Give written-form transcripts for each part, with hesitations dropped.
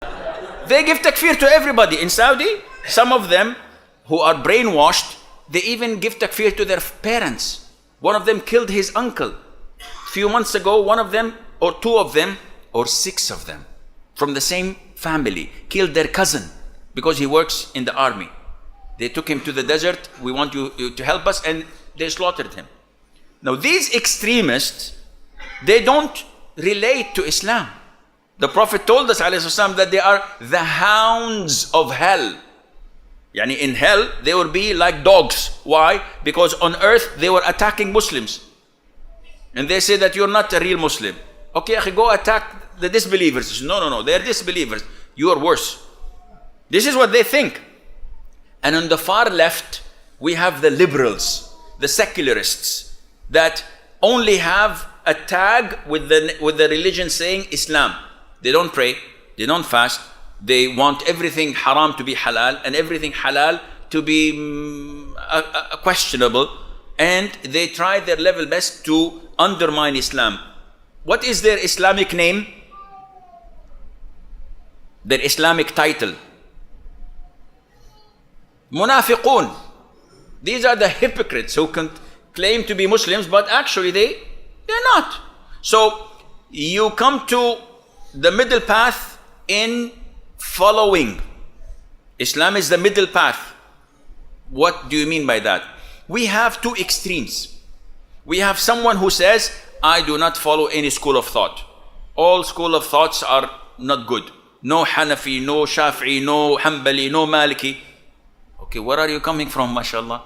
They give takfir to everybody. In Saudi, some of them who are brainwashed, they even give takfir to their parents. One of them killed his uncle. A few months ago, one of them, or two of them, or six of them, from the same family, killed their cousin because he works in the army. They took him to the desert. We want you to help us, and they slaughtered him. Now these extremists, they don't relate to Islam. The Prophet told us ﷺ, that they are the hounds of hell. Yani in hell, they will be like dogs. Why? Because on earth, they were attacking Muslims. And they say that you're not a real Muslim. Okay, go attack the disbelievers. No, they're disbelievers. You are worse. This is what they think. And on the far left, we have the liberals, the secularists, that only have a tag with the religion saying Islam. They don't pray, they don't fast, they want everything haram to be halal and everything halal to be questionable, and they try their level best to undermine Islam. What is their Islamic name? Their Islamic title? Munafiqun. These are the hypocrites who can claim to be Muslims, but actually they're not. So you come to the middle path in following. Islam is the middle path. What do you mean by that? We have two extremes. We have someone who says, I do not follow any school of thought. All school of thoughts are not good. No Hanafi, no Shafi'i, no Hanbali, no Maliki. Okay, where are you coming from, mashallah?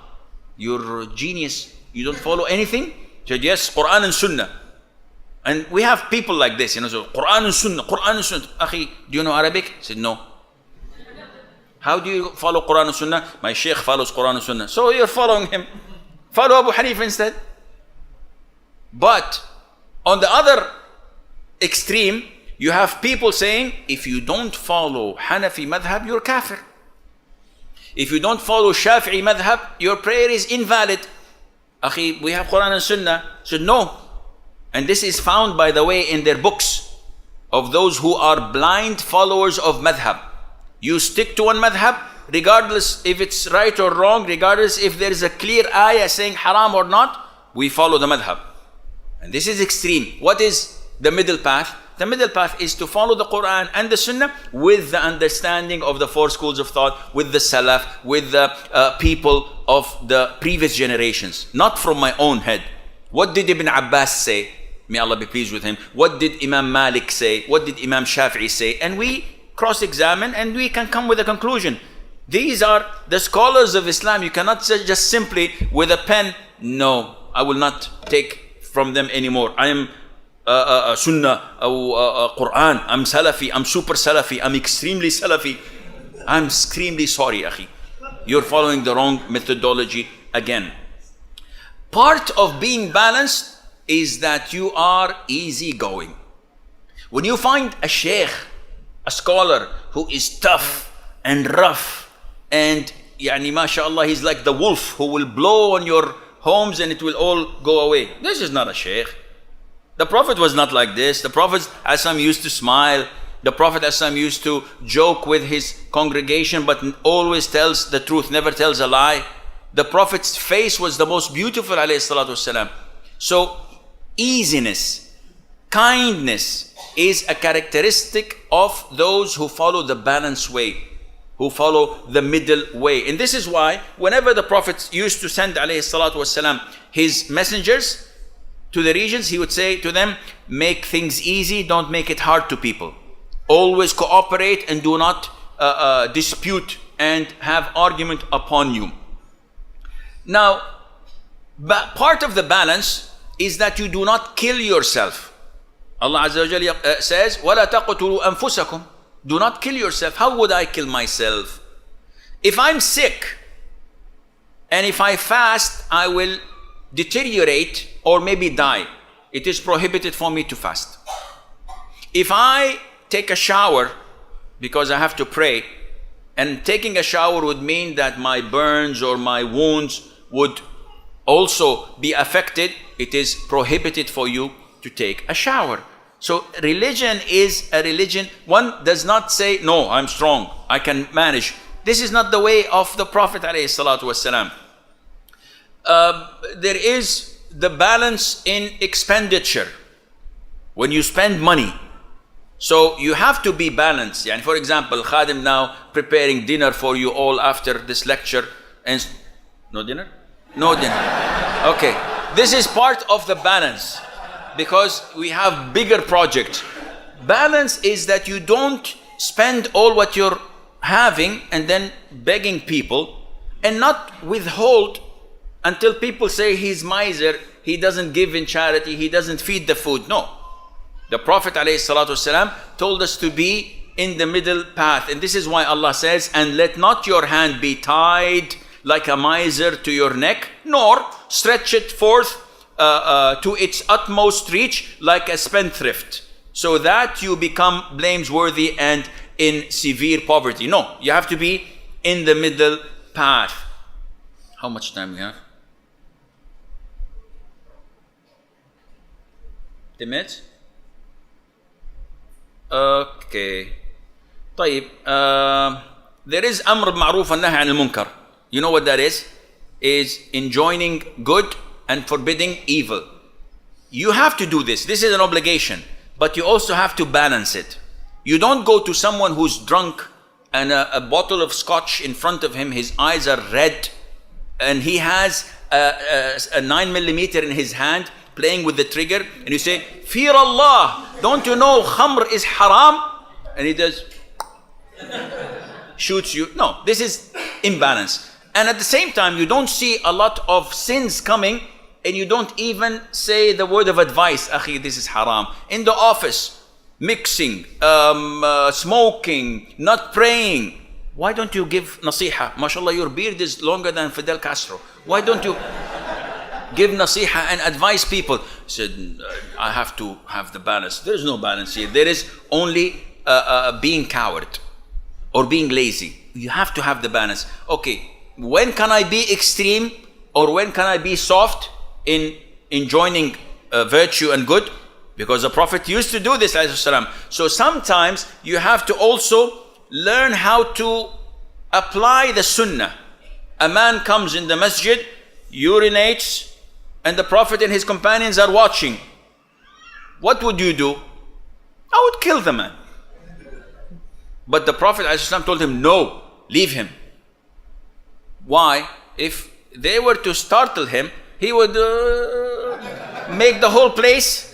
You're a genius. You don't follow anything? He said, yes, Quran and Sunnah. And we have people like this, so Quran and Sunnah, Quran and Sunnah. Akhi, do you know Arabic? He said, no. How do you follow Quran and Sunnah? My Sheikh follows Quran and Sunnah. So you're following him. Follow Abu Hanifa instead. But on the other extreme, you have people saying, if you don't follow Hanafi madhab, you're kafir. If you don't follow Shafi'i madhab, your prayer is invalid. Akhi, we have Quran and Sunnah. He said, no. And this is found, by the way, in their books of those who are blind followers of madhab. You stick to one madhab, regardless if it's right or wrong, regardless if there is a clear ayah saying haram or not, we follow the madhab. And this is extreme. What is the middle path? The middle path is to follow the Quran and the Sunnah with the understanding of the four schools of thought, with the Salaf, with the people of the previous generations, not from my own head. What did Ibn Abbas say? May Allah be pleased with him. What did Imam Malik say? What did Imam Shafi'i say? And we cross-examine and we can come with a conclusion. These are the scholars of Islam. You cannot say just simply with a pen, no, I will not take from them anymore. I am Sunnah, Quran, I'm Salafi, I'm super Salafi, I'm extremely Salafi. I'm extremely sorry, akhi. You're following the wrong methodology again. Part of being balanced is that you are easygoing. When you find a sheikh, a scholar who is tough and rough and mashallah, he's like the wolf who will blow on your homes and it will all go away. This is not a sheikh. The Prophet was not like this. The Prophet Asim used to smile. The Prophet Asim used to joke with his congregation, but always tells the truth, never tells a lie. The Prophet's face was the most beautiful, alayhi salatu wasalam. So easiness, kindness is a characteristic of those who follow the balanced way, who follow the middle way. And this is why whenever the Prophet used to send, alayhi salatu wasalam, his messengers to the regions, he would say to them, make things easy, don't make it hard to people. Always cooperate and do not dispute and have argument upon you. Now, part of the balance is that you do not kill yourself. Allah Azza wa Jalla says, وَلَا تَقْتُلُوا أَنفُسَكُمْ. Do not kill yourself. How would I kill myself? If I'm sick and if I fast, I will deteriorate or maybe die. It is prohibited for me to fast. If I take a shower because I have to pray, and taking a shower would mean that my burns or my wounds would also be affected, it is prohibited for you to take a shower. So religion is a religion. One does not say, no, I'm strong, I can manage. This is not the way of the Prophet ﷺ. There is the balance in expenditure. When you spend money, so you have to be balanced. Yani for example, Khadim now preparing dinner for you all after this lecture. And no dinner? No dinner. Okay. This is part of the balance because we have bigger projects. Balance is that you don't spend all what you're having and then begging people and not withhold until people say he's miser, he doesn't give in charity, he doesn't feed the food. No. The Prophet ﷺ told us to be in the middle path. And this is why Allah says, and let not your hand be tied like a miser to your neck, nor stretch it forth to its utmost reach like a spendthrift, so that you become blameworthy and in severe poverty. No, you have to be in the middle path. How much time we have? 10 minutes? Okay. طيب. There is أمر بالمعروف والنهي عن المنكر. You know what that is? Is enjoining good and forbidding evil. You have to do this. This is an obligation. But you also have to balance it. You don't go to someone who's drunk and a bottle of scotch in front of him, his eyes are red, and he has a 9mm in his hand playing with the trigger, and you say, fear Allah, don't you know khamr is haram? And he does, shoots you. No, this is imbalance. And at the same time, you don't see a lot of sins coming, and you don't even say the word of advice, akhi, this is haram. In the office, mixing, smoking, not praying. Why don't you give nasiha? MashaAllah, your beard is longer than Fidel Castro. Why don't you give nasiha and advise people? He said, I have to have the balance. There is no balance here. There is only being coward or being lazy. You have to have the balance. Okay, when can I be extreme or when can I be soft in enjoining virtue and good? Because the Prophet used to do this, alayhi salam. So sometimes you have to also learn how to apply the sunnah. A man comes in the masjid, urinates, and the Prophet and his companions are watching. What would you do? I would kill the man. But the Prophet ﷺ told him, no, leave him. Why? If they were to startle him, he would make the whole place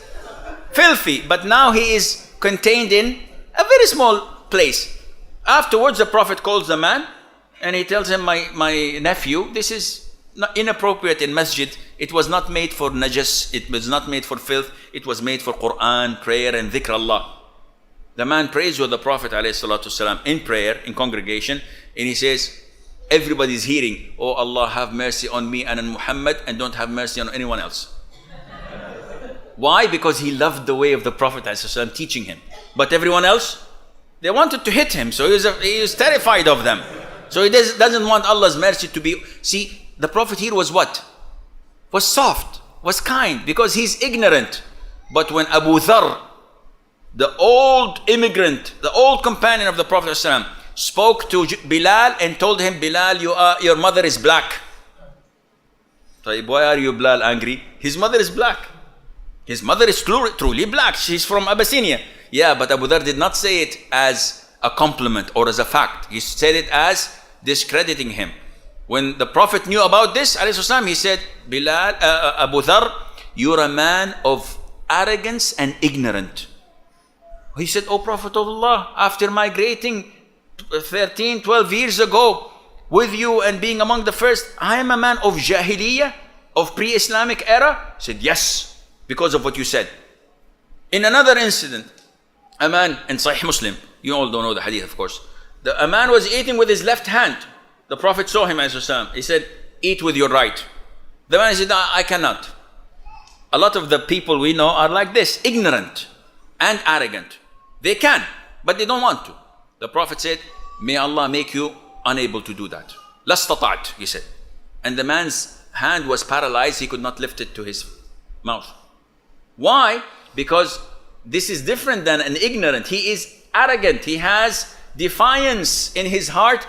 filthy. But now he is contained in a very small place. Afterwards, the Prophet calls the man and he tells him, my nephew, this is not inappropriate in masjid. It was not made for najas, it was not made for filth, it was made for Quran, prayer and dhikr Allah. The man prays with the Prophet ﷺ in prayer, in congregation, and he says, everybody's hearing, oh Allah, have mercy on me and on Muhammad, and don't have mercy on anyone else. Why? Because he loved the way of the Prophet ﷺ teaching him. But everyone else, they wanted to hit him, so he was terrified of them. So he doesn't want Allah's mercy to be... See, the Prophet here was what? Was soft, was kind, because he's ignorant. But when Abu Dharr, the old immigrant, the old companion of the Prophet ﷺ, spoke to Bilal and told him, Bilal, your mother is black. Why are you, Bilal, angry? His mother is black. His mother is truly black. She's from Abyssinia. Yeah, but Abu Dharr did not say it as a compliment or as a fact. He said it as discrediting him. When the Prophet knew about this, he said, Bilal, Abu Dharr, you're a man of arrogance and ignorant. He said, oh Prophet of Allah, after migrating 13, 12 years ago with you and being among the first, I am a man of Jahiliyyah, of pre-Islamic era? He said, yes, because of what you said. In another incident, a man in Sahih Muslim, you all don't know the hadith of course, a man was eating with his left hand. The Prophet saw him, he said, eat with your right. The man said, I cannot. A lot of the people we know are like this, ignorant and arrogant. They can, but they don't want to. The Prophet said, may Allah make you unable to do that. Lastata'at, he said. And the man's hand was paralyzed, he could not lift it to his mouth. Why? Because this is different than an ignorant. He is arrogant. He has defiance in his heart